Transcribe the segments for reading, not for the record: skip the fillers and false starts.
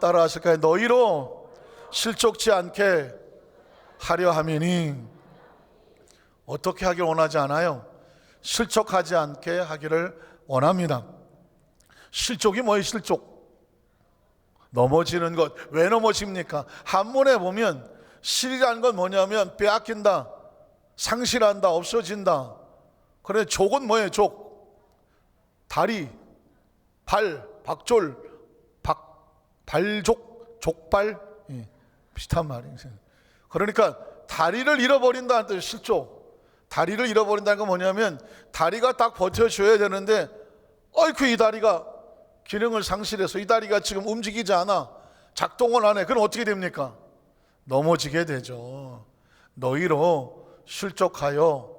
따라 하실까요? 너희로 실족치 않게 하려 함이니. 어떻게 하길 원하지 않아요? 실족하지 않게 하기를 원합니다. 실족이 뭐예요? 실족, 넘어지는 것. 왜 넘어집니까? 한문에 보면 실이라는 건 뭐냐면 빼앗긴다, 상실한다, 없어진다. 그래, 족은 뭐예요? 족, 다리, 발, 박졸, 발족, 족발, 비슷한 말이에요. 그러니까 다리를 잃어버린다는 뜻이 실족. 다리를 잃어버린다는 건 뭐냐면 다리가 딱 버텨줘야 되는데 어이쿠, 이 다리가 기능을 상실해서 이 다리가 지금 움직이지 않아, 작동을 안 해. 그럼 어떻게 됩니까? 넘어지게 되죠. 너희로 실족하여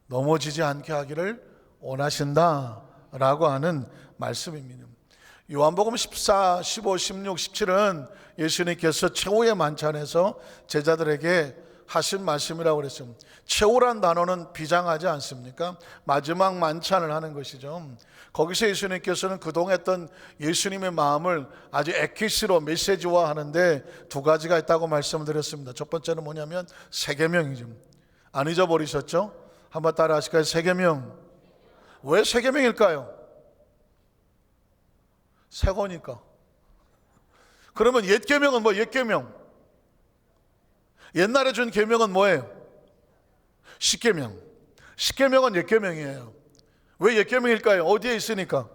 넘어지지 않게 하기를 원하신다 라고 하는 말씀입니다. 요한복음 14, 15, 16, 17은 예수님께서 최후의 만찬에서 제자들에게 하신 말씀이라고 그랬어요. 최후란 단어는 비장하지 않습니까? 마지막 만찬을 하는 것이죠. 거기서 예수님께서는 그동안 했던 예수님의 마음을 아주 에키스로 메시지화 하는데 두 가지가 있다고 말씀드렸습니다. 첫 번째는 뭐냐면 세계명이죠. 안 잊어버리셨죠? 한번 따라 하실까요? 세계명. 왜 세계명일까요? 새 거니까. 그러면 옛 계명은 뭐? 옛 계명, 옛날에 준 계명은 뭐예요? 십계명. 십계명은 옛 계명이에요. 왜 옛 계명일까요? 어디에 있으니까?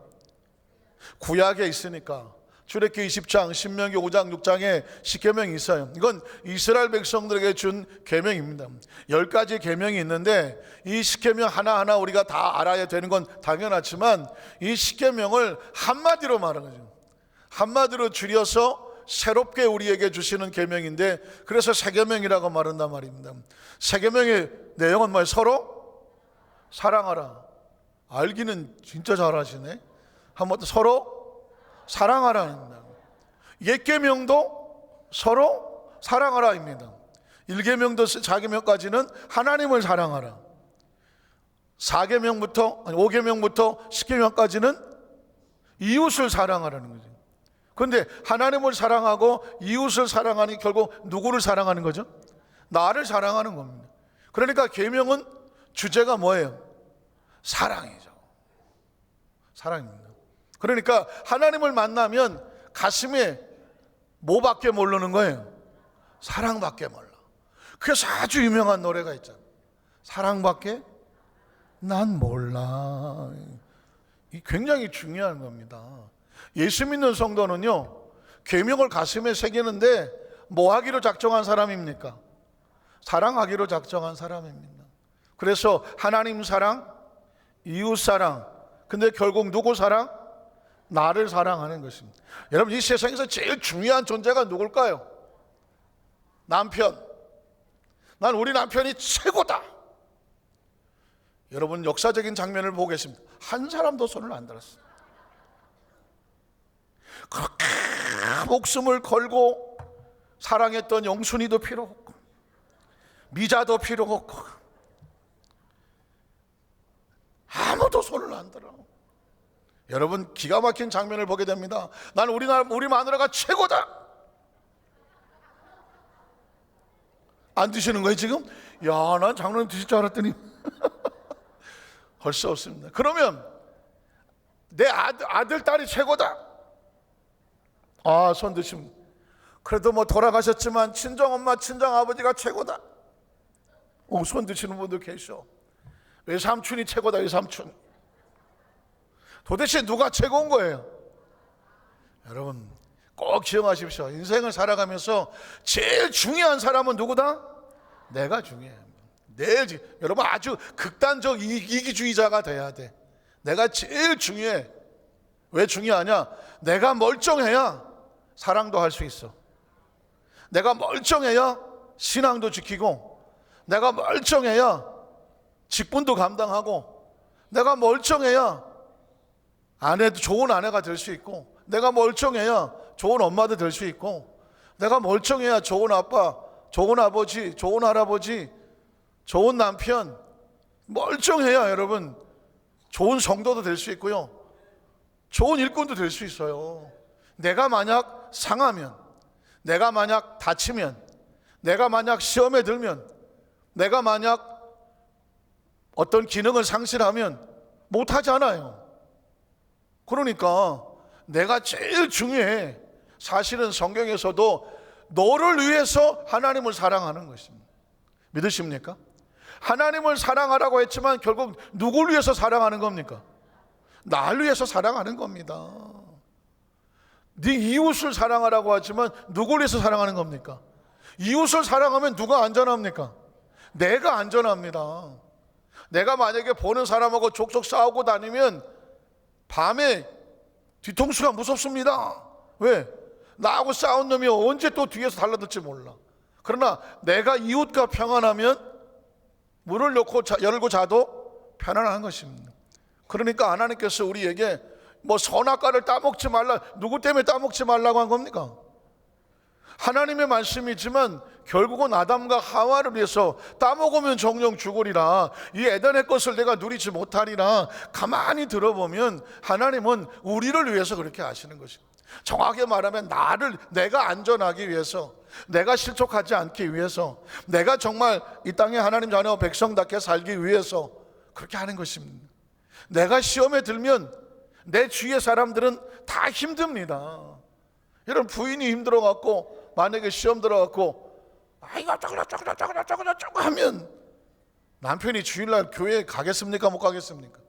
구약에 있으니까. 출애굽기 20장, 신명기 5장, 6장에 십계명이 있어요. 이건 이스라엘 백성들에게 준 계명입니다. 10가지 계명이 있는데 이 십계명 하나하나 우리가 다 알아야 되는 건 당연하지만 이 십계명을 한마디로 말하는 거죠. 한마디로 줄여서 새롭게 우리에게 주시는 계명인데, 그래서 세계명이라고 말한단 말입니다. 세계명의 내용은 뭐예요? 서로 사랑하라. 알기는 진짜 잘하시네. 한번 더, 서로 사랑하라입니다. 옛 계명도 서로 사랑하라입니다. 1계명도 4계명까지는 하나님을 사랑하라. 4계명부터 5계명부터 10계명까지는 이웃을 사랑하라는 거죠. 그런데 하나님을 사랑하고 이웃을 사랑하니 결국 누구를 사랑하는 거죠? 나를 사랑하는 겁니다. 그러니까 계명은 주제가 뭐예요? 사랑이죠. 사랑입니다. 그러니까 하나님을 만나면 가슴에 뭐밖에 모르는 거예요? 사랑밖에 몰라. 그래서 아주 유명한 노래가 있잖아요. 사랑밖에 난 몰라. 이 굉장히 중요한 겁니다. 예수 믿는 성도는요, 계명을 가슴에 새기는데 뭐 하기로 작정한 사람입니까? 사랑하기로 작정한 사람입니다. 그래서 하나님 사랑, 이웃 사랑, 근데 결국 누구 사랑? 나를 사랑하는 것입니다. 여러분, 이 세상에서 제일 중요한 존재가 누굴까요? 남편. 난 우리 남편이 최고다. 여러분, 역사적인 장면을 보고 계십니다. 한 사람도 손을 안 들었어요. 그렇게 목숨을 걸고 사랑했던 영순이도 필요 없고 미자도 필요 없고 아무도 손을 안 들어. 여러분, 기가 막힌 장면을 보게 됩니다. 난 우리 마누라가 최고다. 안 드시는 거예요 지금? 야, 난 장로님 드실 줄 알았더니 할 수 없습니다. 그러면 내 아들 딸이 최고다. 아, 손 드시면 그래도 뭐 돌아가셨지만 친정엄마 친정아버지가 최고다. 손 드시는 분들 계셔. 외삼촌이 최고다. 외삼촌. 도대체 누가 최고인 거예요? 여러분, 꼭 기억하십시오. 인생을 살아가면서 제일 중요한 사람은 누구다? 내가 중요해요. 여러분, 아주 극단적 이기주의자가 돼야 돼. 내가 제일 중요해. 왜 중요하냐? 내가 멀쩡해야 사랑도 할 수 있어. 내가 멀쩡해야 신앙도 지키고, 내가 멀쩡해야 직분도 감당하고, 내가 멀쩡해야 아내도 좋은 아내가 될 수 있고, 내가 멀쩡해야 좋은 엄마도 될 수 있고, 내가 멀쩡해야 좋은 아빠, 좋은 아버지, 좋은 할아버지, 좋은 남편, 멀쩡해야 여러분 좋은 성도도 될 수 있고요, 좋은 일꾼도 될 수 있어요. 내가 만약 상하면, 내가 만약 다치면, 내가 만약 시험에 들면, 내가 만약 어떤 기능을 상실하면 못하잖아요. 그러니까 내가 제일 중요해. 사실은 성경에서도 너를 위해서 하나님을 사랑하는 것입니다. 믿으십니까? 하나님을 사랑하라고 했지만 결국 누굴 위해서 사랑하는 겁니까? 나를 위해서 사랑하는 겁니다. 네 이웃을 사랑하라고 하지만 누굴 위해서 사랑하는 겁니까? 이웃을 사랑하면 누가 안전합니까? 내가 안전합니다. 내가 만약에 보는 사람하고 족족 싸우고 다니면 밤에 뒤통수가 무섭습니다. 왜? 나하고 싸운 놈이 언제 또 뒤에서 달라들지 몰라. 그러나 내가 이웃과 평안하면 문을 열고 자도 편안한 것입니다. 그러니까 하나님께서 우리에게 뭐 선악과를 따먹지 말라, 누구 때문에 따먹지 말라고 한 겁니까? 하나님의 말씀이지만 결국은 아담과 하와를 위해서 따먹으면 정령 죽으리라, 이 에덴의 것을 내가 누리지 못하리라. 가만히 들어보면 하나님은 우리를 위해서 그렇게 하시는 것입니다. 정확하게 말하면 내가 안전하기 위해서, 내가 실족하지 않기 위해서, 내가 정말 이 땅에 하나님 자녀 백성답게 살기 위해서 그렇게 하는 것입니다. 내가 시험에 들면 내 주위의 사람들은 다 힘듭니다. 여러분, 부인이 힘들어갖고 만약에 시험 들어갖고 이거 저거 하면 남편이 주일날 교회에 가겠습니까? 못 가겠습니까?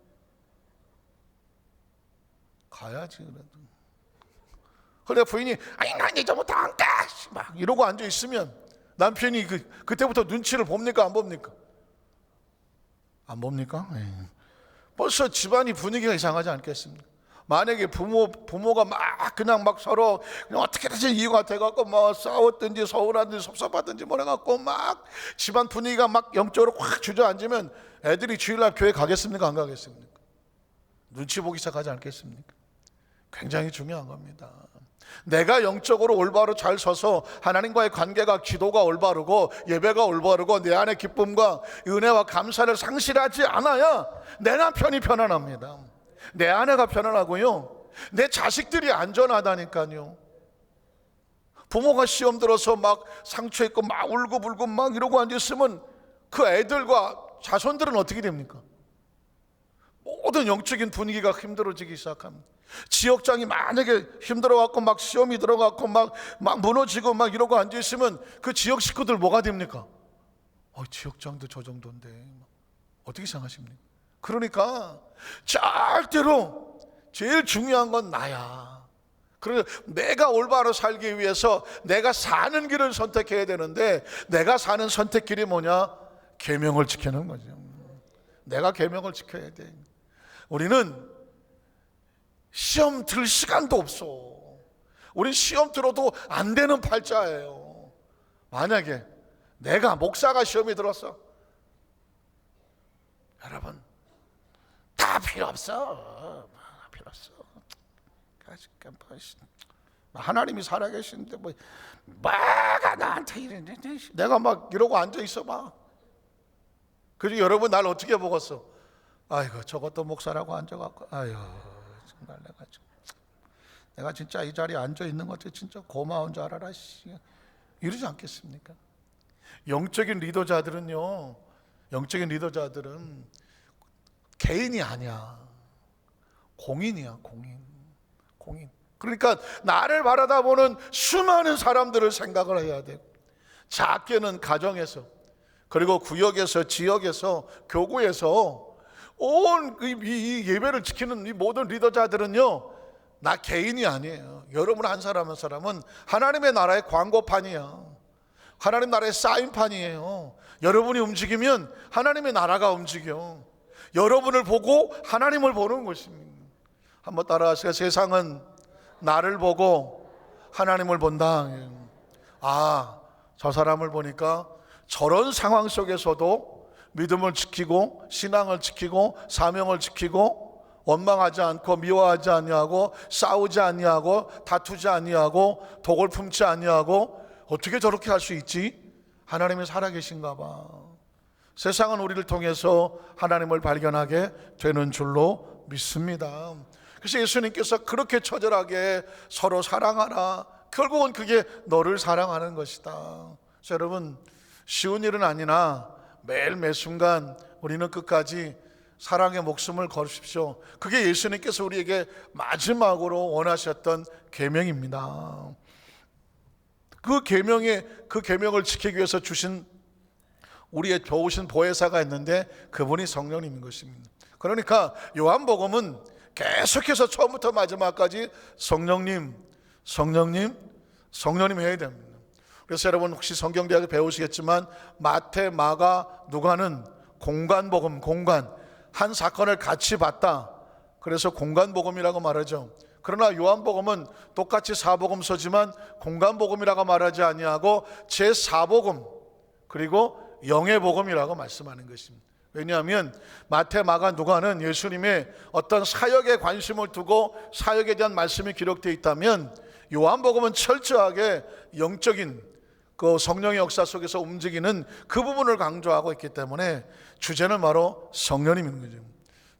가야지. 그래도. 그래 부인이 난 이제 못 안 가! 막 이러고 앉아 있으면 남편이 그때부터 눈치를 봅니까? 안 봅니까? 안 봅니까? 벌써 집안이 분위기가 이상하지 않겠습니까? 만약에 부모가 그냥 서로 그냥 어떻게든지 이유가 돼갖고 싸웠든지 서운하든지 섭섭하든지 뭐래갖고 집안 분위기가 영적으로 확 주저앉으면 애들이 주일날 교회 가겠습니까? 안 가겠습니까? 눈치 보기 시작하지 않겠습니까? 굉장히 중요한 겁니다. 내가 영적으로 올바로 잘 서서 하나님과의 관계가, 기도가 올바르고 예배가 올바르고 내 안의 기쁨과 은혜와 감사를 상실하지 않아야 내 남편이 편안합니다. 내 아내가 편안하고요, 내 자식들이 안전하다니까요. 부모가 시험 들어서 상처 있고 울고불고 이러고 앉아있으면 그 애들과 자손들은 어떻게 됩니까? 모든 영적인 분위기가 힘들어지기 시작합니다. 지역장이 만약에 힘들어갖고 시험이 들어갖고 막 무너지고 이러고 앉아있으면 그 지역 식구들 뭐가 됩니까? 지역장도 저 정도인데 어떻게 생각하십니까? 그러니까 절대로 제일 중요한 건 나야. 그래서 내가 올바로 살기 위해서 내가 사는 길을 선택해야 되는데, 내가 사는 선택길이 뭐냐? 계명을 지키는 거죠. 내가 계명을 지켜야 돼. 우리는 시험 들 시간도 없어. 우린 시험 들어도 안 되는 팔자예요. 만약에 내가 목사가 시험이 들었어, 여러분 다 필요 없어. 필요 없어. 하나님이 살아계시는데 뭐가 나한테 이러냐. 내가 이러고 앉아 있어봐. 그리고 여러분 날 어떻게 보겠어? 아이고 저것도 목사라고 앉아갖고 아유 정말 내가 진짜 이 자리에 앉아 있는 것도 진짜 고마운 줄 알아라. 이러지 않겠습니까? 영적인 리더자들은 개인이 아니야. 공인이야. 공인. 그러니까 나를 바라다보는 수많은 사람들을 생각을 해야 돼. 작게는 가정에서, 그리고 구역에서, 지역에서, 교구에서 온 이 예배를 지키는 이 모든 리더자들은요, 나 개인이 아니에요. 여러분 한 사람 한 사람은 하나님의 나라의 광고판이야. 하나님 나라의 사인판이에요. 여러분이 움직이면 하나님의 나라가 움직여. 여러분을 보고 하나님을 보는 것입니다. 한번 따라하세요. 세상은 나를 보고 하나님을 본다. 저 사람을 보니까 저런 상황 속에서도 믿음을 지키고 신앙을 지키고 사명을 지키고 원망하지 않고 미워하지 아니하고 싸우지 아니하고 다투지 아니하고 독을 품지 아니하고 어떻게 저렇게 할 수 있지? 하나님이 살아계신가 봐. 세상은 우리를 통해서 하나님을 발견하게 되는 줄로 믿습니다. 그래서 예수님께서 그렇게 처절하게 서로 사랑하라, 결국은 그게 너를 사랑하는 것이다. 자, 여러분, 쉬운 일은 아니나 매일 매순간 우리는 끝까지 사랑의 목숨을 걸으십시오. 그게 예수님께서 우리에게 마지막으로 원하셨던 계명입니다. 그 계명을 지키기 위해서 주신 우리의 좋으신 보혜사가 있는데 그분이 성령님인 것입니다. 그러니까 요한복음은 계속해서 처음부터 마지막까지 성령님 해야 됩니다. 그래서 여러분 혹시 성경대학에 배우시겠지만 마태, 마가, 누가는 공간복음, 한 사건을 같이 봤다. 그래서 공간복음이라고 말하죠. 그러나 요한복음은 똑같이 사복음서지만 공간복음이라고 말하지 아니하고 제4복음 그리고 영예복음이라고 말씀하는 것입니다. 왜냐하면 마태, 마가, 누가는 예수님의 어떤 사역에 관심을 두고 사역에 대한 말씀이 기록되어 있다면 요한복음은 철저하게 영적인 그 성령의 역사 속에서 움직이는 그 부분을 강조하고 있기 때문에 주제는 바로 성령님인 거죠.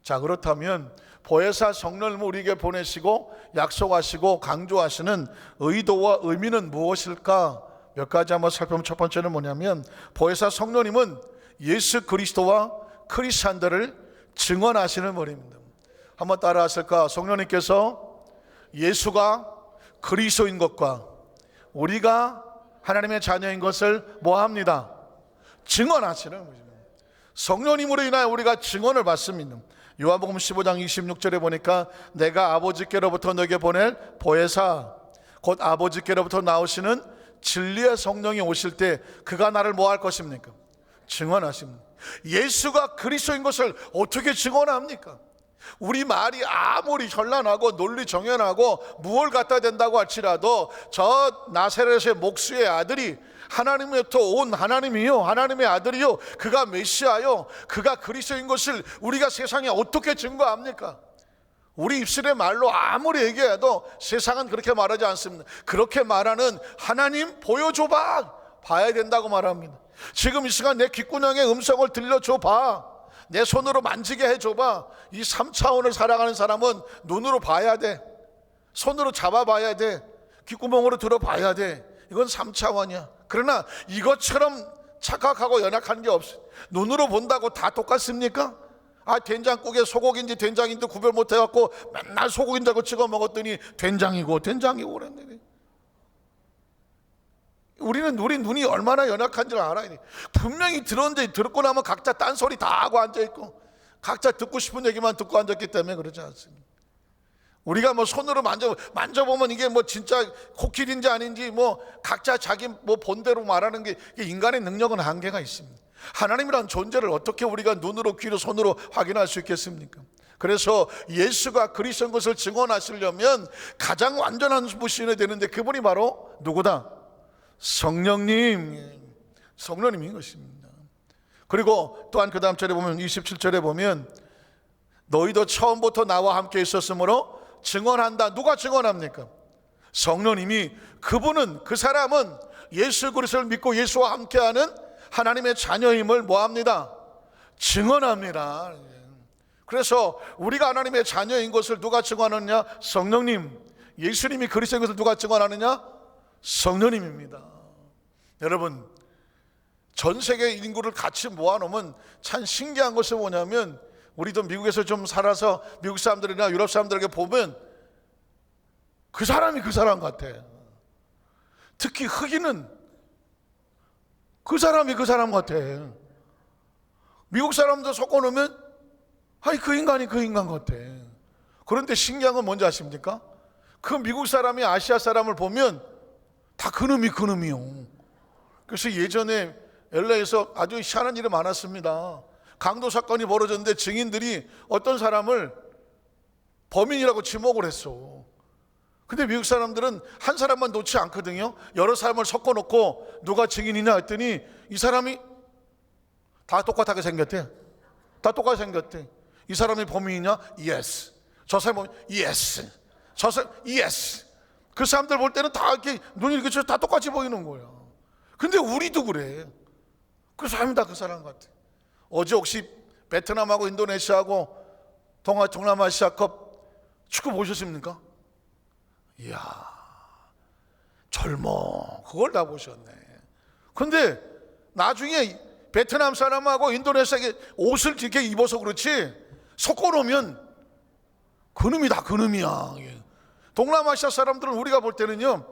자, 그렇다면 보혜사 성령님을 우리에게 보내시고 약속하시고 강조하시는 의도와 의미는 무엇일까? 몇 가지 한번 살펴보면 첫 번째는 뭐냐면 보혜사 성령님은 예수 그리스도와 크리스찬들을 증언하시는 분입니다. 한번 따라 하실까? 성령님께서 예수가 그리스도인 것과 우리가 하나님의 자녀인 것을 뭐합니다? 증언하시는 것입니다. 성령님으로 인하여 우리가 증언을 받습니다. 요한복음 15장 26절에 보니까 내가 아버지께로부터 너에게 보낼 보혜사 곧 아버지께로부터 나오시는 진리의 성령이 오실 때 그가 나를 뭐 할 것입니까? 증언하십니다. 예수가 그리스도인 것을 어떻게 증언합니까? 우리 말이 아무리 현란하고 논리정연하고 무엇을 갖다 댄다고 할지라도 저 나사렛의 목수의 아들이 하나님으로부터 온 하나님이요 하나님의 아들이요 그가 메시아요 그가 그리스도인 것을 우리가 세상에 어떻게 증거합니까? 우리 입술의 말로 아무리 얘기해도 세상은 그렇게 말하지 않습니다. 그렇게 말하는 하나님 보여줘봐, 봐야 된다고 말합니다. 지금 이 시간 내 귓구녕에 음성을 들려줘봐, 내 손으로 만지게 해줘봐. 이 3차원을 살아가는 사람은 눈으로 봐야 돼, 손으로 잡아봐야 돼, 귓구멍으로 들어봐야 돼. 이건 3차원이야. 그러나 이것처럼 착각하고 연약한 게 없어요. 눈으로 본다고 다 똑같습니까? 된장국에 소고기인지 된장인지 구별 못해갖고 맨날 소고기인다고 찍어 먹었더니 된장이고 그랬는데 우리는 우리 눈이 얼마나 연약한지를 알아야 돼. 분명히 들었는데 듣고 나면 각자 딴소리 다 하고 앉아있고 각자 듣고 싶은 얘기만 듣고 앉았기 때문에 그러지 않습니다. 우리가 뭐 손으로 만져보면 이게 뭐 진짜 코끼리인지 아닌지 뭐 각자 자기 뭐 본대로 말하는 게 인간의 능력은 한계가 있습니다. 하나님이란 존재를 어떻게 우리가 눈으로 귀로 손으로 확인할 수 있겠습니까? 그래서 예수가 그리스도인 것을 증언하시려면 가장 완전한 분이 되는데 그분이 바로 누구다? 성령님인 것입니다. 그리고 또한 그 다음 절에 보면 27절에 보면 너희도 처음부터 나와 함께 있었으므로 증언한다. 누가 증언합니까? 성령님이. 그분은, 그 사람은 예수 그리스도를 믿고 예수와 함께하는 하나님의 자녀임을 뭐합니다? 증언합니다. 그래서 우리가 하나님의 자녀인 것을 누가 증언하느냐? 성령님. 예수님이 그리스도인 것을 누가 증언하느냐? 성령님입니다. 여러분, 전 세계 인구를 같이 모아놓으면 참 신기한 것이 뭐냐면 우리도 미국에서 좀 살아서 미국 사람들이나 유럽 사람들에게 보면 그 사람이 그 사람 같아. 특히 흑인은 그 사람이 그 사람 같아. 미국 사람들 섞어놓으면 그 인간이 그 인간 같아. 그런데 신기한 건 뭔지 아십니까? 그 미국 사람이 아시아 사람을 보면 다 그놈이요. 그래서 예전에 LA에서 아주 희한한 일이 많았습니다. 강도 사건이 벌어졌는데 증인들이 어떤 사람을 범인이라고 지목을 했어. 근데 미국 사람들은 한 사람만 놓지 않거든요. 여러 사람을 섞어놓고 누가 증인이냐 했더니 이 사람이 다 똑같게 생겼대. 이 사람이 범인이냐? Yes. 저 사람이 범인? Yes. 저 사람? Yes. 그 사람들 볼 때는 다 이렇게 눈이 이렇게 다 똑같이 보이는 거야. 근데 우리도 그래. 그 사람이 다 그 사람 같아. 어제 혹시 베트남하고 인도네시아하고 동남아시아컵 축구 보셨습니까? 이야, 젊어. 그걸 다 보셨네. 근데 나중에 베트남 사람하고 인도네시아에 옷을 이렇게 입어서 그렇지 섞어놓으면 그놈이 다 그놈이야. 동남아시아 사람들은 우리가 볼 때는요,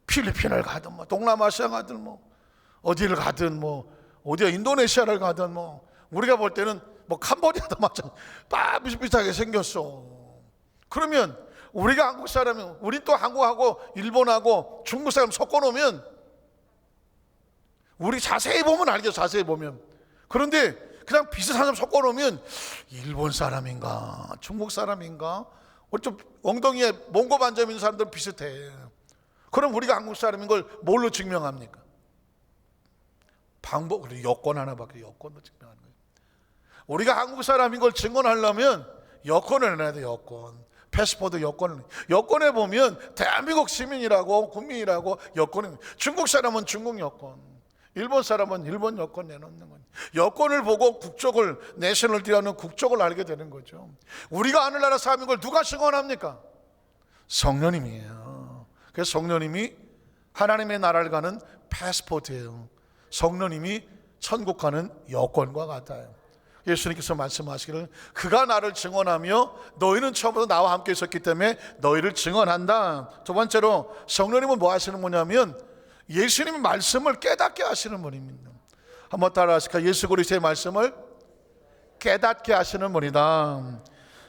필리핀을 가든 뭐 동남아시아 가든 뭐 어디를 가든 뭐 어디야 인도네시아를 가든 뭐 우리가 볼 때는 뭐 캄보디아도 마찬가지 비슷비슷하게 생겼어. 그러면 우리가 한국 사람이 우리 또 한국하고 일본하고 중국 사람 섞어놓으면 우리 자세히 보면 알겠어. 자세히 보면. 그런데 그냥 비슷한 사람 섞어놓으면 일본 사람인가 중국 사람인가 좀 엉덩이에 몽고 반점 있는 사람들은 비슷해. 그럼 우리가 한국 사람인 걸 뭘로 증명합니까? 방법, 여권 하나밖에 여권으로 증명하는 거예요. 우리가 한국 사람인 걸 증언하려면 여권을 내야 돼. 여권, 패스포드 여권을. 여권에 보면 대한민국 시민이라고 국민이라고 여권이. 중국 사람은 중국 여권, 일본 사람은 일본 여권 내놓는 거예요. 여권을 보고 국적을, 내셔널티라는 국적을 알게 되는 거죠. 우리가 아는 나라 사람인 걸 누가 증언합니까? 성령님이에요. 그래서 성령님이 하나님의 나라를 가는 패스포트예요. 성령님이 천국 가는 여권과 같아요. 예수님께서 말씀하시기를 그가 나를 증언하며 너희는 처음부터 나와 함께 있었기 때문에 너희를 증언한다. 두 번째로 성령님은 뭐 하시는 분이냐면 예수님의 말씀을 깨닫게 하시는 분입니다. 한번 따라 하실까요? 예수 그리스도의 말씀을 깨닫게 하시는 분이다.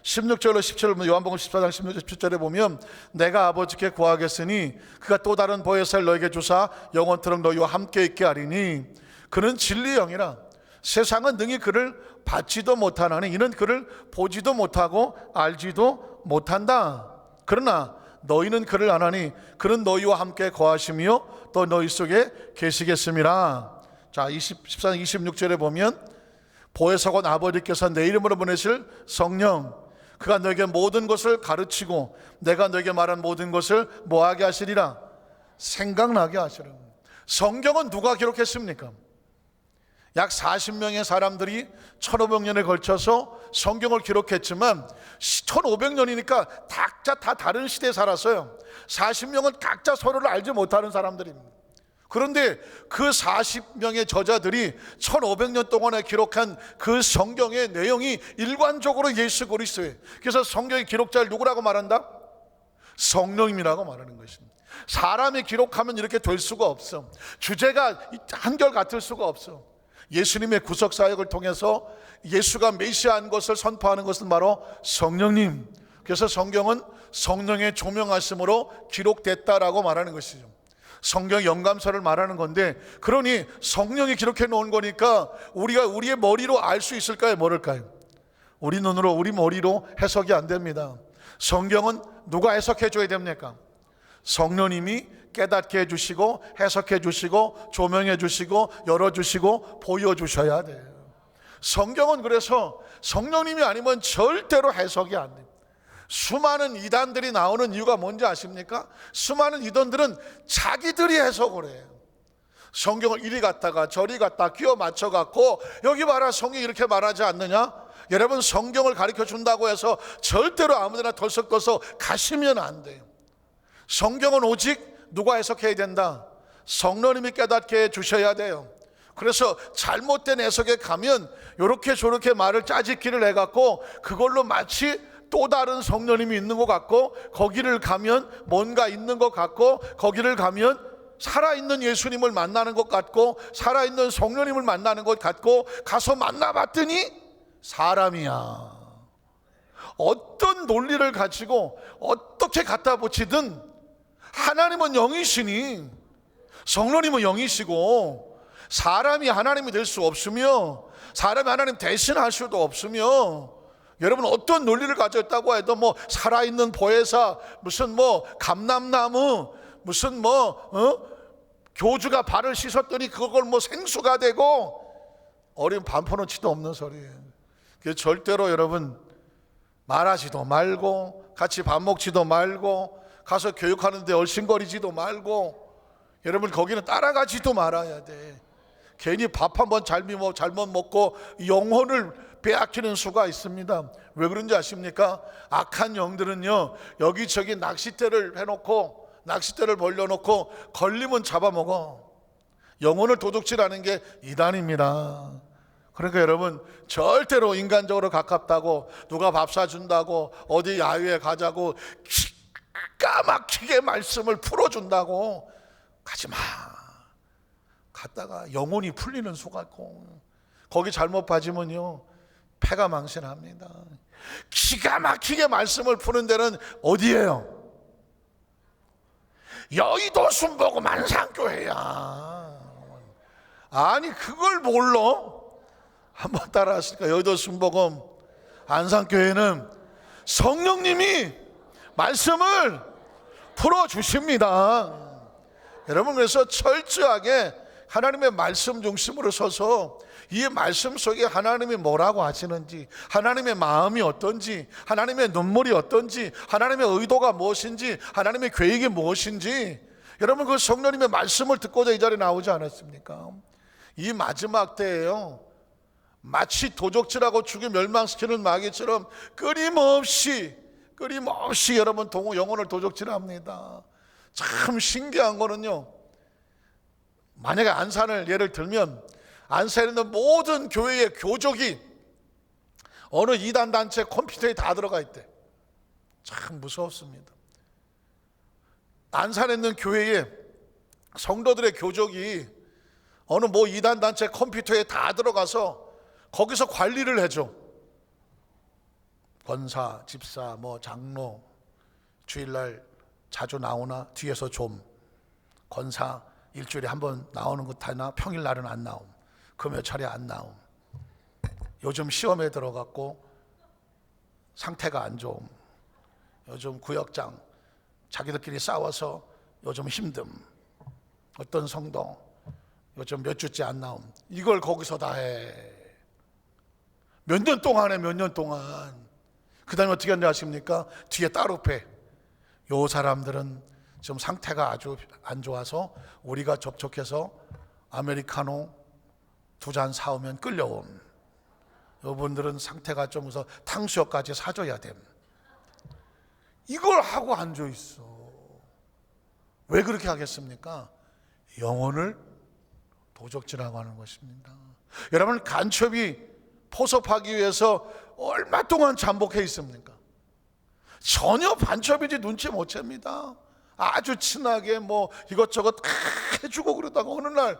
16절로 17절 보면 요한복음 14장 16절 17절에 보면 내가 아버지께 구하겠으니 그가 또 다른 보혜사를 너에게 주사 영원토록 너희와 함께 있게 하리니 그는 진리의 영이라 세상은 능히 그를 받지도 못하나니 이는 그를 보지도 못하고 알지도 못한다. 그러나 너희는 그를 아나니 그는 너희와 함께 거하시며 또 너희 속에 계시겠음이라. 자 14장 26절에 보면 보혜사관 아버지께서 내 이름으로 보내실 성령 그가 너에게 모든 것을 가르치고 내가 너에게 말한 모든 것을 뭐하게 하시리라? 생각나게 하시리라. 성경은 누가 기록했습니까? 약 40명의 사람들이 1500년에 걸쳐서 성경을 기록했지만 1500년이니까 각자 다 다른 시대에 살았어요. 40명은 각자 서로를 알지 못하는 사람들입니다. 그런데 그 40명의 저자들이 1500년 동안에 기록한 그 성경의 내용이 일관적으로 예수 그리스도예요. 그래서 성경의 기록자를 누구라고 말한다? 성령님이라고 말하는 것입니다. 사람이 기록하면 이렇게 될 수가 없어. 주제가 한결같을 수가 없어. 예수님의 구속사역을 통해서 예수가 메시아인 것을 선포하는 것은 바로 성령님. 그래서 성경은 성령의 조명하심으로 기록됐다라고 말하는 것이죠. 성경 영감서를 말하는 건데, 그러니 성령이 기록해 놓은 거니까 우리가 우리의 머리로 알 수 있을까요? 모를까요? 우리 눈으로, 우리 머리로 해석이 안 됩니다. 성경은 누가 해석해 줘야 됩니까? 성령님이 깨닫게 해주시고 해석해 주시고 조명해 주시고 열어주시고 보여주셔야 돼요. 성경은 그래서 성령님이 아니면 절대로 해석이 안 돼요. 수많은 이단들이 나오는 이유가 뭔지 아십니까? 수많은 이단들은 자기들이 해석을 해요. 성경을 이리 갔다가 저리 갔다 끼워 맞춰 갖고 여기 봐라 성경이 이렇게 말하지 않느냐? 여러분 성경을 가르쳐 준다고 해서 절대로 아무데나 덜썩 떠서 가시면 안 돼요. 성경은 오직 누가 해석해야 된다? 성령님이 깨닫게 해주셔야 돼요. 그래서 잘못된 해석에 가면 이렇게 저렇게 말을 짜집기를 해갖고 그걸로 마치 또 다른 성령님이 있는 것 같고 거기를 가면 뭔가 있는 것 같고 거기를 가면 살아있는 예수님을 만나는 것 같고 살아있는 성령님을 만나는 것 같고 가서 만나봤더니 사람이야. 어떤 논리를 가지고 어떻게 갖다 붙이든 하나님은 영이시니 성령님은 영이시고 사람이 하나님이 될 수 없으며 사람이 하나님 대신할 수도 없으며 여러분 어떤 논리를 가졌다고 해도 뭐 살아있는 보혜사 무슨 뭐 감람나무 무슨 교주가 발을 씻었더니 그걸 뭐 생수가 되고 어린 반포너치도 없는 소리예요. 그래서 절대로 여러분 말하지도 말고 같이 밥 먹지도 말고 가서 교육하는데 얼씬거리지도 말고 여러분 거기는 따라가지도 말아야 돼. 괜히 밥 한번 잘못 먹고 영혼을 빼앗기는 수가 있습니다. 왜 그런지 아십니까? 악한 영들은요 여기저기 낚싯대를 해놓고 낚싯대를 벌려놓고 걸리면 잡아먹어. 영혼을 도둑질하는 게 이단입니다. 그러니까 여러분, 절대로 인간적으로 가깝다고, 누가 밥 사준다고, 어디 야유회 가자고, 기가 막히게 말씀을 풀어준다고 가지마. 갔다가 영혼이 풀리는 수갖고 거기 잘못 빠지면요 패가 망신합니다. 기가 막히게 말씀을 푸는 데는 어디예요? 여의도 순복음 안산교회야. 아니 그걸 몰라? 한번 따라 하실까? 여의도 순복음 안산교회는 성령님이 말씀을 풀어주십니다. 여러분, 그래서 철저하게 하나님의 말씀 중심으로 서서 이 말씀 속에 하나님이 뭐라고 하시는지, 하나님의 마음이 어떤지, 하나님의 눈물이 어떤지, 하나님의 의도가 무엇인지, 하나님의 계획이 무엇인지, 여러분 그 성령님의 말씀을 듣고자 이 자리에 나오지 않았습니까? 이 마지막 때에요, 마치 도적질하고 죽여 멸망시키는 마귀처럼 끊임없이 여러분 영혼을 도적질합니다. 참 신기한 거는요, 만약에 안산을 예를 들면 안산에 있는 모든 교회의 교족이 어느 이단 단체 컴퓨터에 다 들어가 있대. 참 무섭습니다. 안산에 있는 교회의 성도들의 교족이 어느 이단 단체 컴퓨터에 다 들어가서 거기서 관리를 해줘. 권사, 집사, 장로, 주일날 자주 나오나 뒤에서 좀, 권사 일주일에 한 번 나오는 것 하나 평일날은 안 나옴, 금요철에 안 나옴, 요즘 시험에 들어갔고 상태가 안 좋음, 요즘 구역장 자기들끼리 싸워서 요즘 힘듦, 어떤 성도 요즘 몇 주째 안 나옴, 이걸 거기서 다 해. 몇 년 동안 해, 몇 년 동안. 그 다음에 어떻게 한다 하십니까? 뒤에 따로 패. 요 사람들은 지금 상태가 아주 안 좋아서 우리가 접촉해서 아메리카노 2잔 사오면 끌려옴. 요분들은 상태가 좀 무서워 탕수육까지 사줘야 됨. 이걸 하고 앉아있어. 왜 그렇게 하겠습니까? 영혼을 도적질하고 하는 것입니다. 여러분, 간첩이 포섭하기 위해서 얼마 동안 잠복해 있습니까? 전혀 반첩이지 눈치 못 챕니다. 아주 친하게 이것저것 다 해주고 그러다가 어느 날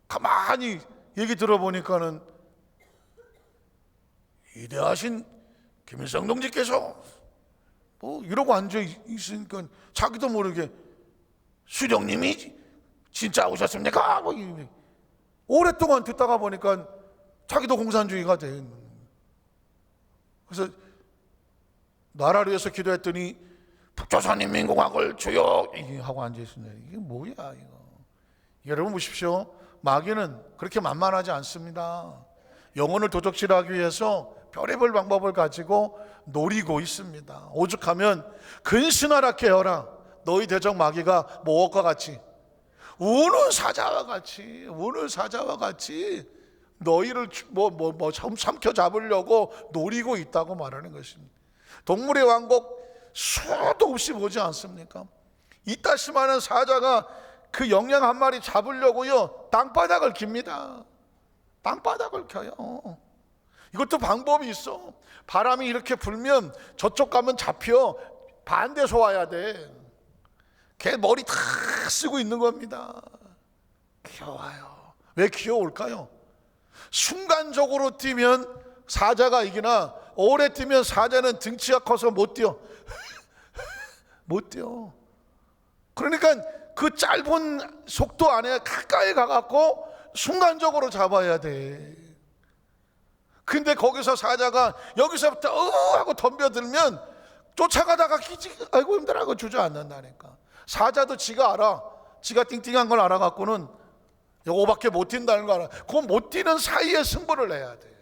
가만히 얘기 들어보니까는 위대하신 김일성 동지께서 이러고 앉아 있으니까 자기도 모르게 수령님이 진짜 오셨습니까? 오랫동안 듣다가 보니까 자기도 공산주의가 돼. 그래서 나라를 위해서 기도했더니 북조선인민공화국을 주여 하고 앉아있습니다. 이게 뭐야 이거. 여러분 보십시오, 마귀는 그렇게 만만하지 않습니다. 영혼을 도적질하기 위해서 별의별 방법을 가지고 노리고 있습니다. 오죽하면 근신하라 깨어라, 너희 대적 마귀가 무엇과 같이, 우는 사자와 같이 너희를 삼켜 잡으려고 노리고 있다고 말하는 것입니다. 동물의 왕국 수도 없이 보지 않습니까? 이따시만한 사자가 그 영양 한 마리 잡으려고요 땅바닥을 깁니다. 땅바닥을 켜요. 이것도 방법이 있어. 바람이 이렇게 불면 저쪽 가면 잡혀 반대서 와야 돼. 걔 머리 다 쓰고 있는 겁니다. 귀여워요. 왜 귀여울까요? 순간적으로 뛰면 사자가 이기나 오래 뛰면 사자는 등치가 커서 못 뛰어. 못 뛰어. 그러니까 그 짧은 속도 안에 가까이 가갖고 순간적으로 잡아야 돼. 근데 거기서 사자가 여기서부터 하고 덤벼들면 쫓아가다가 아이고 힘들어하고 주저앉는다니까. 사자도 지가 알아. 지가 띵띵한 걸 알아갖고는 요거밖에 못 뛴다는 거 알아. 그 못 뛰는 사이에 승부를 내야 돼.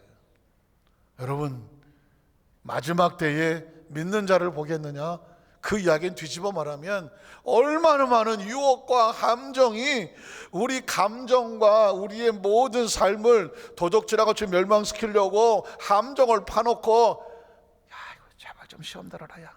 여러분, 마지막 때에 믿는 자를 보겠느냐? 그 이야기는 뒤집어 말하면 얼마나 많은 유혹과 함정이 우리 감정과 우리의 모든 삶을 도적질하고 지금 멸망시키려고 함정을 파놓고, 야 이거 제발 좀 시험 들어라, 야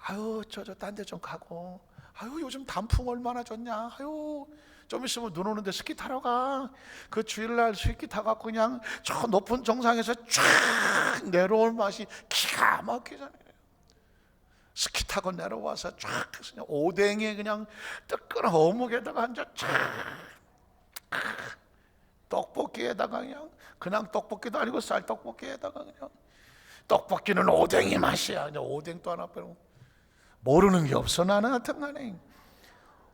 아유 저 딴 데 좀 가고, 아유 요즘 단풍 얼마나 좋냐, 아유 좀 있으면 눈 오는데 스키 타러 가. 그 주일날 스키 타갖고 그냥 저 높은 정상에서 쫙 내려올 맛이 기가 막히잖아요. 스키 타고 내려와서 쫙 그냥 오뎅에 그냥 뜨끈한 어묵에다가 앉아 쫙 떡볶이에다가 그냥 떡볶이도 아니고 쌀떡볶이에다가 그냥 떡볶이는 오뎅이 맛이야. 그냥 오뎅도 하나 빼고 모르는 게 없어 나는 하여튼간에.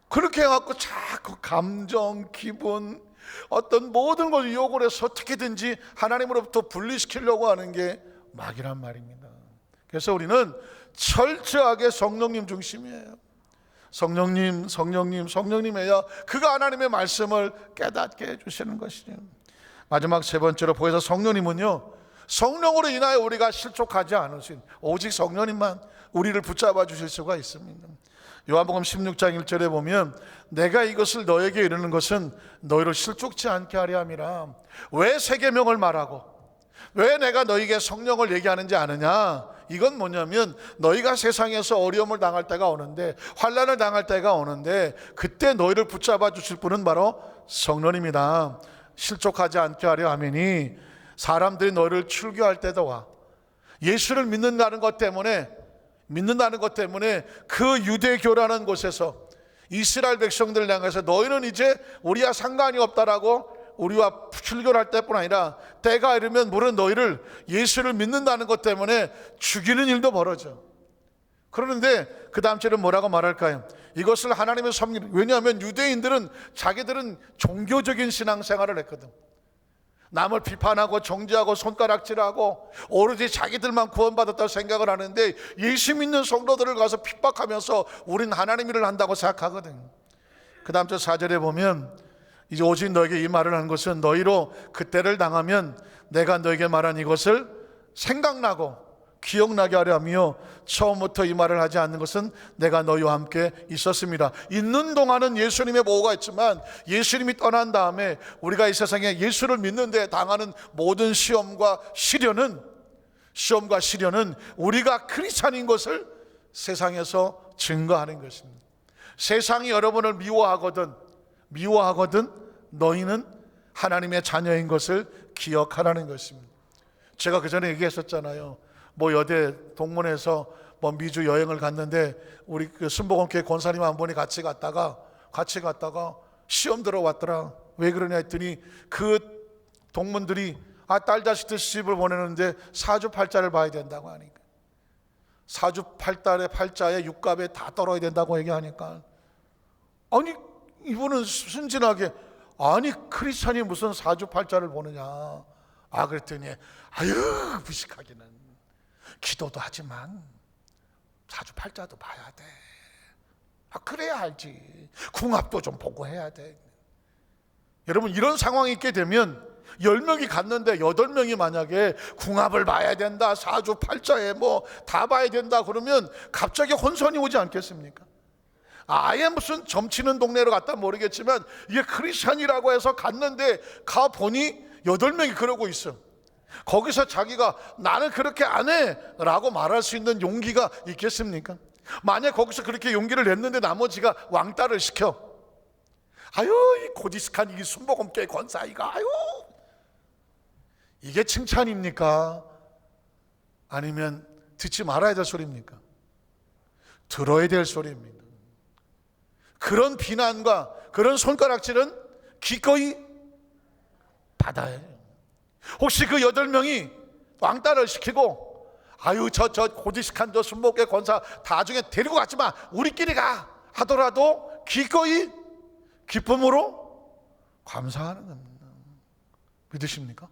그렇게 해갖고 자꾸 감정, 기분, 어떤 모든 걸 이용을 해서 어떻게든지 하나님으로부터 분리시키려고 하는 게 마귀란 말입니다. 그래서 우리는 철저하게 성령님 중심이에요. 성령님이야 그가 하나님의 말씀을 깨닫게 해주시는 것이죠. 마지막 세 번째로 보여서 성령님은요, 성령으로 인하여 우리가 실족하지 않으신 오직 성령님만 우리를 붙잡아 주실 수가 있습니다. 요한복음 16장 1절에 보면 내가 이것을 너에게 이르는 것은 너희를 실족치 않게 하려 함이라. 왜 세 계명을 말하고 왜 내가 너희에게 성령을 얘기하는지 아느냐? 이건 뭐냐면 너희가 세상에서 어려움을 당할 때가 오는데, 환난을 당할 때가 오는데, 그때 너희를 붙잡아 주실 분은 바로 성령님이다. 실족하지 않게 하려 하매니 사람들이 너희를 출교할 때도 와. 예수를 믿는다는 것 때문에 그 유대교라는 곳에서 이스라엘 백성들을 향해서 너희는 이제 우리와 상관이 없다라고 우리와 출교를 할 때뿐 아니라 때가 이르면 물은 너희를 예수를 믿는다는 것 때문에 죽이는 일도 벌어져. 그러는데 그 다음 절은 뭐라고 말할까요? 이것을 하나님의 섭리. 왜냐하면 유대인들은 자기들은 종교적인 신앙생활을 했거든. 남을 비판하고 정죄하고 손가락질하고 오로지 자기들만 구원받았다고 생각을 하는데, 예수 믿는 성도들을 가서 핍박하면서 우린 하나님 일을 한다고 생각하거든. 그 다음 절 4절에 보면 이제 오직 너에게 이 말을 한 것은 너희로 그때를 당하면 내가 너에게 말한 이것을 생각나고 기억나게 하려 하며 처음부터 이 말을 하지 않는 것은 내가 너희와 함께 있었습니다. 있는 동안은 예수님의 보호가 있지만 예수님이 떠난 다음에 우리가 이 세상에 예수를 믿는데 당하는 모든 시험과 시련은 우리가 크리스찬인 것을 세상에서 증거하는 것입니다. 세상이 여러분을 미워하거든 너희는 하나님의 자녀인 것을 기억하라는 것입니다. 제가 그 전에 얘기했었잖아요. 여대 동문에서 미주 여행을 갔는데 우리 그 순복음교회 권사님 한 분이 같이 갔다가 시험 들어왔더라. 왜 그러냐 했더니 그 동문들이 딸 자식들 시집을 보내는데 사주팔자를 봐야 된다고 하니까, 사주팔달의 팔자에 육갑에 다 떨어야 된다고 얘기하니까, 아니 이분은 순진하게 아니 크리스찬이 무슨 사주팔자를 보느냐. 그랬더니 아유 무식하기는 기도도 하지만 사주팔자도 봐야 돼. 그래야 알지. 궁합도 좀 보고 해야 돼. 여러분 이런 상황이 있게 되면 10명이 갔는데 8명이 만약에 궁합을 봐야 된다, 사주팔자에 다 봐야 된다 그러면 갑자기 혼선이 오지 않겠습니까? 아예 무슨 점치는 동네로 갔다 모르겠지만 이게 크리스찬이라고 해서 갔는데 가보니 8명이 그러고 있어. 거기서 자기가 나는 그렇게 안 해 라고 말할 수 있는 용기가 있겠습니까? 만약 거기서 그렇게 용기를 냈는데 나머지가 왕따를 시켜, 아유 이 고지식한 이 순복음교회 권사이가, 아유 이게 칭찬입니까? 아니면 듣지 말아야 될 소리입니까? 들어야 될 소리입니다. 그런 비난과 그런 손가락질은 기꺼이 받아야 해요. 혹시 그 8명이 왕따를 시키고 아유 저 고지식한 저 순복음교회 권사 나중에 데리고 가지 마, 우리끼리 가 하더라도 기꺼이 기쁨으로 감사하는 겁니다. 믿으십니까?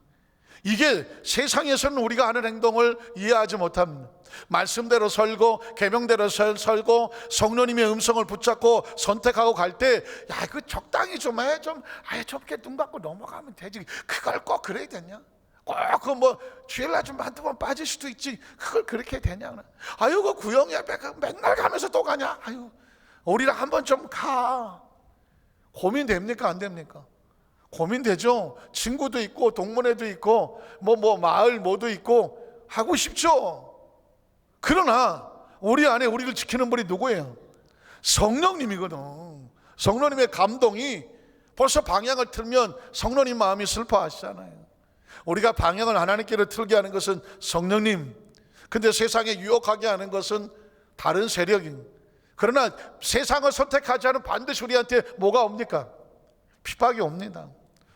이게 세상에서는 우리가 하는 행동을 이해하지 못합니다. 말씀대로 살고 계명대로 살고 성령님의 음성을 붙잡고 선택하고 갈 때 야 그 적당히 좀 해, 좀 아예 좁게 눈 감고 넘어가면 되지. 그걸 꼭 그래야 되냐? 꼭 그 주일날 좀 한두 번 빠질 수도 있지. 그걸 그렇게 되냐? 아유 그 구역 예배 맨날 가면서 또 가냐? 아유 우리랑 한번 좀 가. 고민됩니까? 안 됩니까? 고민되죠. 친구도 있고 동문회도 있고 마을 모두 있고 하고 싶죠. 그러나 우리 안에 우리를 지키는 분이 누구예요? 성령님이거든. 성령님의 감동이 벌써 방향을 틀면 성령님 마음이 슬퍼하시잖아요. 우리가 방향을 하나님께로 틀게 하는 것은 성령님, 근데 세상에 유혹하게 하는 것은 다른 세력인. 그러나 세상을 선택하지 않으면 반드시 우리한테 뭐가 옵니까? 핍박이 옵니다.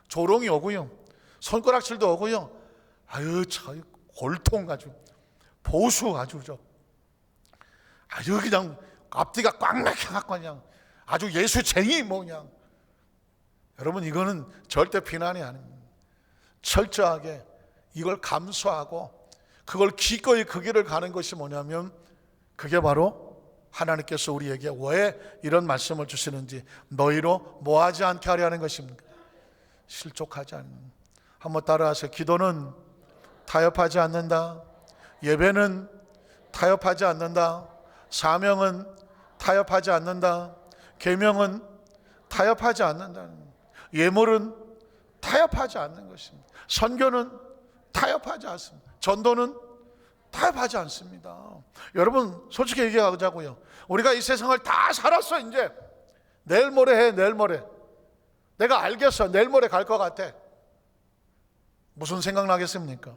조롱이 오고요, 손가락질도 오고요. 아유 참 골통 아주 보수 아주 아주 그냥 앞뒤가 꽉 막혀갖고 그냥 아주 예수쟁이 그냥. 여러분, 이거는 절대 비난이 아닙니다. 철저하게 이걸 감수하고 그걸 기꺼이 그 길을 가는 것이 뭐냐면, 그게 바로 하나님께서 우리에게 왜 이런 말씀을 주시는지, 너희로 뭐하지 않게 하려 하는 것입니까? 실족하지 않는. 한번 따라하세요. 기도는 타협하지 않는다. 예배는 타협하지 않는다. 사명은 타협하지 않는다. 계명은 타협하지 않는다. 예물은 타협하지 않는 것입니다. 선교는 타협하지 않습니다. 전도는 타협하지 않습니다. 여러분, 솔직히 얘기하자고요. 우리가 이 세상을 다 살았어. 이제 내일 모레 해. 내일 모레 내가 알겠어. 내일 모레 갈 것 같아. 무슨 생각 나겠습니까?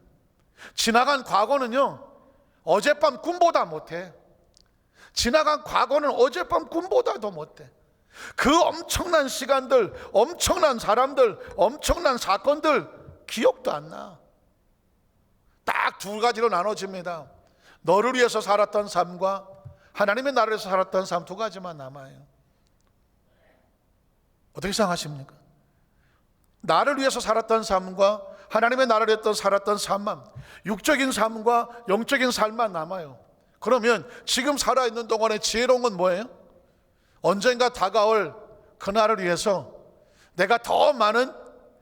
지나간 과거는요, 어젯밤 꿈보다 못해. 지나간 과거는 어젯밤 꿈보다 더 못해. 그 엄청난 시간들, 엄청난 사람들, 엄청난 사건들 기억도 안 나. 딱 두 가지로 나눠집니다. 너를 위해서 살았던 삶과 하나님의 나라를 위해서 살았던 삶, 두 가지만 남아요. 어떻게 생각하십니까? 나를 위해서 살았던 삶과 하나님의 나라를 위해서 살았던 삶만, 육적인 삶과 영적인 삶만 남아요. 그러면 지금 살아있는 동안에 지혜로운 건 뭐예요? 언젠가 다가올 그날을 위해서 내가 더 많은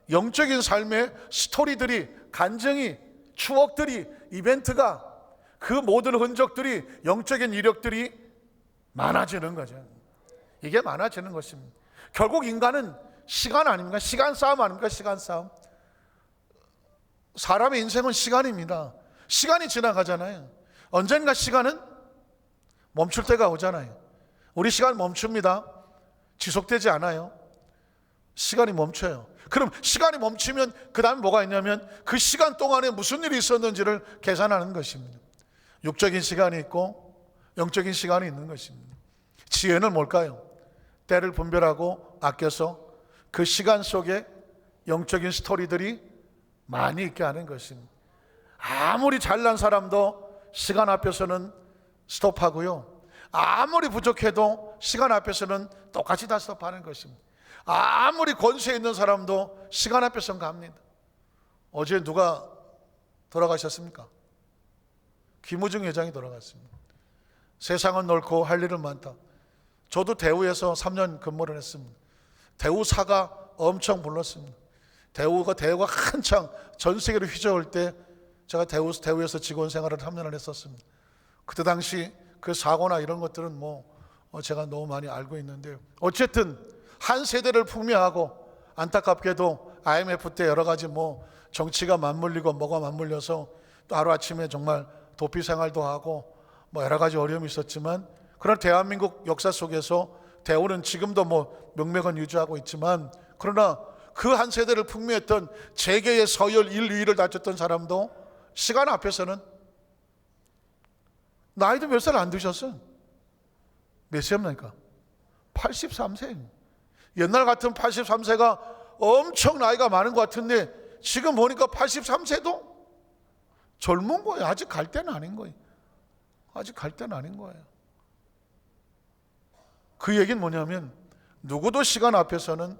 영적인 삶의 스토리들이, 간증이, 추억들이, 이벤트가, 그 모든 흔적들이, 영적인 이력들이 많아지는 거죠. 이게 많아지는 것입니다. 결국 인간은 시간 아닙니까? 시간 싸움 아닙니까? 시간 싸움. 사람의 인생은 시간입니다. 시간이 지나가잖아요. 언젠가 시간은 멈출 때가 오잖아요. 우리 시간 멈춥니다. 지속되지 않아요. 시간이 멈춰요. 그럼 시간이 멈추면 그 다음에 뭐가 있냐면, 그 시간 동안에 무슨 일이 있었는지를 계산하는 것입니다. 육적인 시간이 있고 영적인 시간이 있는 것입니다. 지혜는 뭘까요? 때를 분별하고 아껴서 그 시간 속에 영적인 스토리들이 많이 있게 하는 것입니다. 아무리 잘난 사람도 시간 앞에서는 스톱하고요, 아무리 부족해도 시간 앞에서는 똑같이 다 스톱하는 것입니다. 아무리 권세 있는 사람도 시간 앞에서는 갑니다. 어제 누가 돌아가셨습니까? 김우중 회장이 돌아갔습니다. 세상은 넓고 할 일은 많다. 저도 대우에서 3년 근무를 했습니다. 대우사가 엄청 불렀습니다. 대우가 한창 전 세계로 휘저을 때 제가 대우에서 직원 생활을 3년을 했었습니다. 그때 당시 그 사고나 이런 것들은 제가 너무 많이 알고 있는데요. 어쨌든 한 세대를 풍미하고, 안타깝게도 IMF 때 여러 가지 정치가 맞물리고 뭐가 맞물려서 또 하루아침에 정말 도피 생활도 하고 여러 가지 어려움이 있었지만, 그런 대한민국 역사 속에서 대우는 지금도 명맥은 유지하고 있지만, 그러나 그 한 세대를 풍미했던 재계의 서열 1, 2위를 다쳤던 사람도 시간 앞에서는, 나이도 몇 살 안 드셨어요. 몇 세입니까? 83세. 옛날 같은 83세가 엄청 나이가 많은 것 같은데, 지금 보니까 83세도 젊은 거예요. 아직 갈 때는 아닌 거예요. 아직 갈 때는 아닌 거예요. 그 얘기는 뭐냐면, 누구도 시간 앞에서는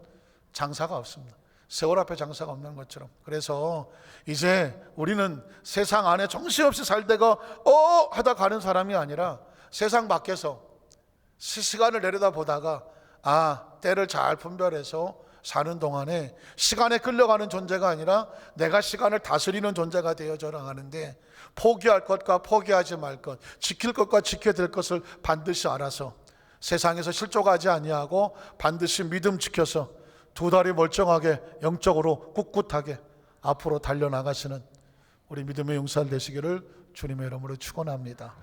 장사가 없습니다. 세월 앞에 장사가 없는 것처럼. 그래서 이제 우리는 세상 안에 정신없이 살다가 하다 가는 사람이 아니라, 세상 밖에서 시간을 내려다보다가 때를 잘 분별해서 사는 동안에 시간에 끌려가는 존재가 아니라 내가 시간을 다스리는 존재가 되어져 나가는데, 포기할 것과 포기하지 말 것, 지킬 것과 지켜야 될 것을 반드시 알아서 세상에서 실족하지 아니하고 반드시 믿음 지켜서 두 다리 멀쩡하게 영적으로 꿋꿋하게 앞으로 달려나가시는 우리 믿음의 용사들 되시기를 주님의 이름으로 축원합니다.